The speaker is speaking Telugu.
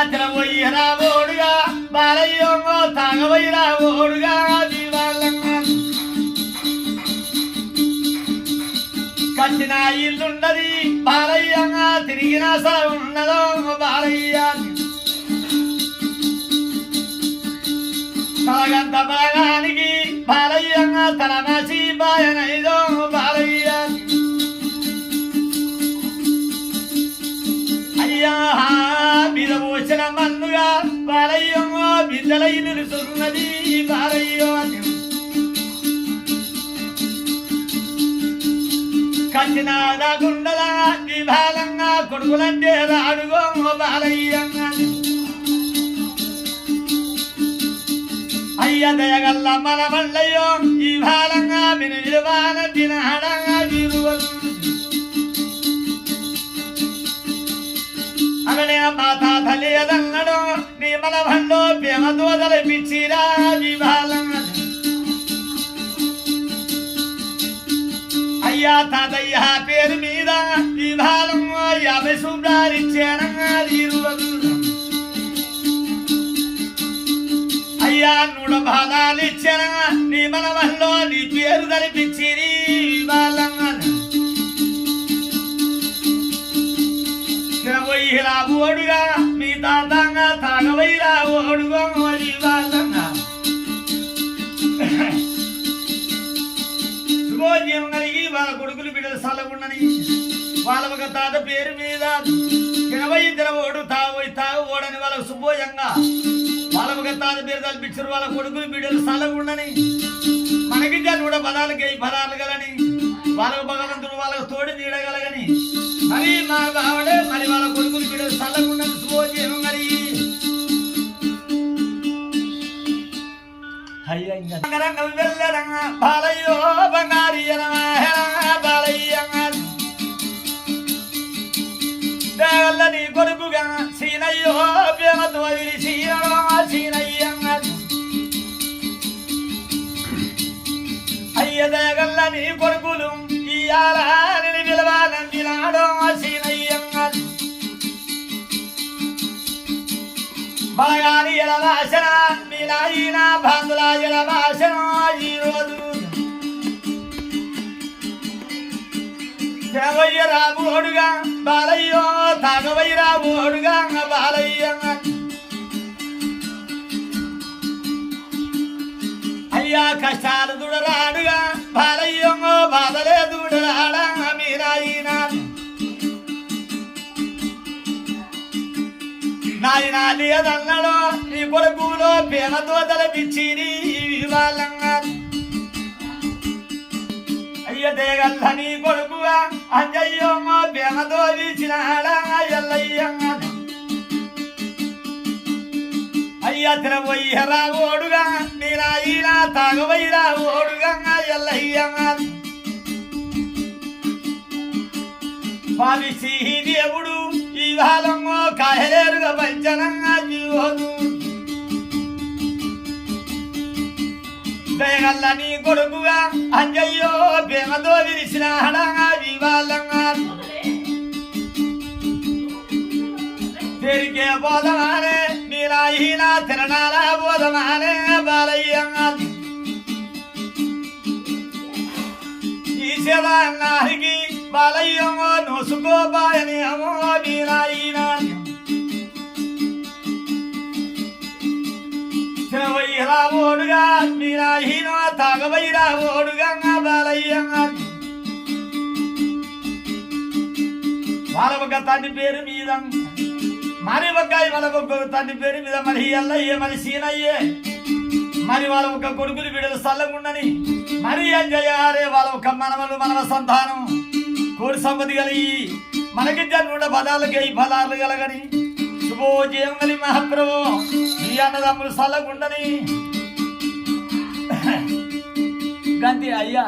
తినబోయిరా ఓడుగా బాలయ్యోమో తాగబోయిరా ఓడుగా కట్టిన ఇల్లున్నది బాలయ్యంగా తిరిగిన సల ఉన్నదో బాలయ్య తలగంత బాగానికి బాలయ్యంగా తల మాసి బాయనైదో బాలయ్య అయ్యా మీద పోసిన మన్నుగా బాలయ్యమో బిడ్డలై నిలుస్తున్నది బాలయ్యో కట్టిన రాగుండలా విభాలంగా కొడుకులంటే రాడుగో బాలయ్యంగా అయ్య దయగల్ల మన మల్లయ్యో ఈ భాలంగా మిని విలువాన తినహడంగా విలువలు అగనే మాత తల్లిదన్నడు నీ మన భండో ప్రేమతో తలపిచ్చిరా విభాలంగా అయ్యా తాతయ్య పేరు మీద విభాలంగా 50 శుభ్రాలిచ్చానంగా విలువలు అయ్యా 100 బాధాలు ఇచ్చానా నీ మన వల్లో నీ పేరు తలపిచ్చిరి విభాలంగా తినబోయిరా ఓడుగా మీ తాతంగా తాగబోయిరా ఓడుగా విభాలంగా శుభోజీవం కలిగి వాళ్ళ కొడుకులు బిడ్డలు సలగుండని వాళ్ళ ఒక తాత పేరు మీద తినబోడు తాగబోడని వాళ్ళకు శుభోజంగా వాళ్ళ ఒక తాత పేరు తలపించారు వాళ్ళ కొడుకులు బిడ్డలు సలగుండని మనకి కూడా పదాలకి పదాలు గలని వాళ్ళకు భగవంతుడు వాళ్ళకు తోడి నీడగలగని మరి మా బావడే మరి వాళ్ళ కొడుకులు బిడ్డలు సలగుండని శుభోజీవం కలిగి వెళ్ళరంగా బాలయ్యో బంగారి బాలయ్యంగా దేవల్లని కొడుకుగా సీనయ్యో ప్రేమతో సీనయ్యంగా అయ్య దేగల్లని కొడుకులు ఇయాల విలువానందినాడో సీనయ్యంగా బాగాని ఎలవాసన మీనాయిన బంధుల ఎలవాసన ఈరోజు తినబోయ్యరా ఓడుగా బాలయ్యో తాగబోయ్యరా ఓడుగా బాలయ్య అయ్యా కష్టాలు దుడరాడుగా బాలయ్యో బాధలే దుడరాడా మీనాయిన నాయన లేదన్నాడు నీ కొడుకులో ప్రేమతో తలపిచ్చిరి వివాలంగా అయ్య దేగల్ల నీ కొడుకుగా అంజయ్యో ప్రేమతో తీసినాడా ఎల్లయ్యంగా అయ్య తినబోయ్యరా ఓడుగా నీ నాయన తాగబోయ్యరా ఓడుగా ఎల్లయ్యంగా పాలిసి దేవుడు ఈ కాలంలో కాయలేరుగా పంచనంగా జీవోదు దయగల్ల నీ కొడుకుగా అంజయ్యో ప్రేమతో విరిసిన హడంగా జీవాలంగా తిరిగే బోధమానే నీలాహీన తిరణాల బోధమానే బాలయ్యంగా ఈ శివానికి బాలయ్యమో నోసుకోబాయని అమో మీనాయినా తినబోయ్యరా ఓడుగా మీనాయినా తాగబోయ్యరా ఓడుగా బాలయ్యంగా వాళ్ళ ఒక తండ్రి పేరు మీద మరి ఒక తండ్రి పేరు మీద మరి ఎల్లయ్యే మరి సీనయ్యే మరి వాళ్ళ ఒక కొడుకులు బిడ్డలు సల్లగుండని మరి ఏం చేయాలి వాళ్ళ ఒక మనవ సంతానం కోడి సంపత్తి కలిగి మనకి జన్మ పదాలకి ఫలాలు కలగని శుభోజయం కలి మహాప్రభు మీ అన్నదమ్ములు సల్లగుండని గంతి అయ్యా.